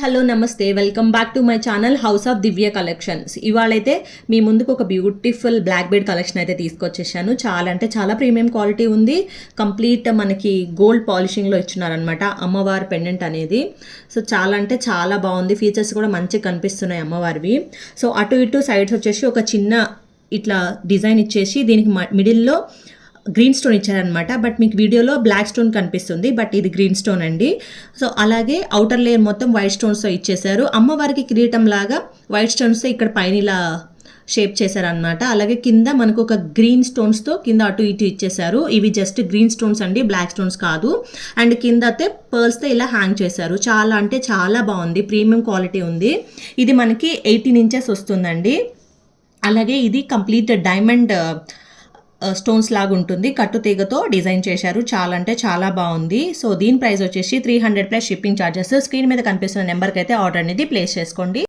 Hello నమస్తే, welcome back to my channel house of Divya collections. ఇవాళైతే మీ ముందుకు ఒక బ్యూటిఫుల్ బ్లాక్ బెడ్ కలెక్షన్ అయితే తీసుకొచ్చేసాను. చాలా అంటే చాలా ప్రీమియం క్వాలిటీ ఉంది. కంప్లీట్ మనకి గోల్డ్ పాలిషింగ్లో ఇచ్చినారనమాట అమ్మవారి పెండెంట్ అనేది. సో చాలా అంటే చాలా బాగుంది. ఫీచర్స్ కూడా మంచిగా కనిపిస్తున్నాయి అమ్మవారివి. సో అటు ఇటు సైడ్స్ వచ్చేసి ఒక చిన్న ఇట్లా డిజైన్ ఇచ్చేసి దీనికి మిడిల్లో గ్రీన్ స్టోన్ ఇచ్చారనమాట. బట్ మీకు వీడియోలో బ్లాక్ స్టోన్ కనిపిస్తుంది, బట్ ఇది గ్రీన్ స్టోన్ అండి. సో అలాగే అవుటర్ లేయర్ మొత్తం వైట్ స్టోన్స్తో ఇచ్చేసారు. అమ్మవారికి కిరీటం లాగా వైట్ స్టోన్స్తో ఇక్కడ పైన ఇలా షేప్ చేశారనమాట. అలాగే కింద మనకు ఒక గ్రీన్ స్టోన్స్తో కింద అటు ఇటు ఇచ్చేసారు. ఇవి జస్ట్ గ్రీన్ స్టోన్స్ అండి, బ్లాక్ స్టోన్స్ కాదు. అండ్ కింద అయితే పర్ల్స్తో ఇలా హ్యాంగ్ చేశారు. చాలా అంటే చాలా బాగుంది, ప్రీమియం క్వాలిటీ ఉంది. ఇది మనకి 18 ఇంచెస్ వస్తుందండి. అలాగే ఇది కంప్లీట్ డైమండ్ స్టోన్స్ లాగా ఉంటుంది. కట్టు తీగతో డిజైన్ చేశారు. చాలా అంటే చాలా బాగుంది. సో దీని ప్రైస్ వచ్చేసి 300 ప్లస్ షిప్పింగ్ ఛార్జెస్. స్క్రీన్ మీద కనిపిస్తున్న నెంబర్కి అయితే ఆర్డర్ అనేది ప్లేస్ చేసుకోండి.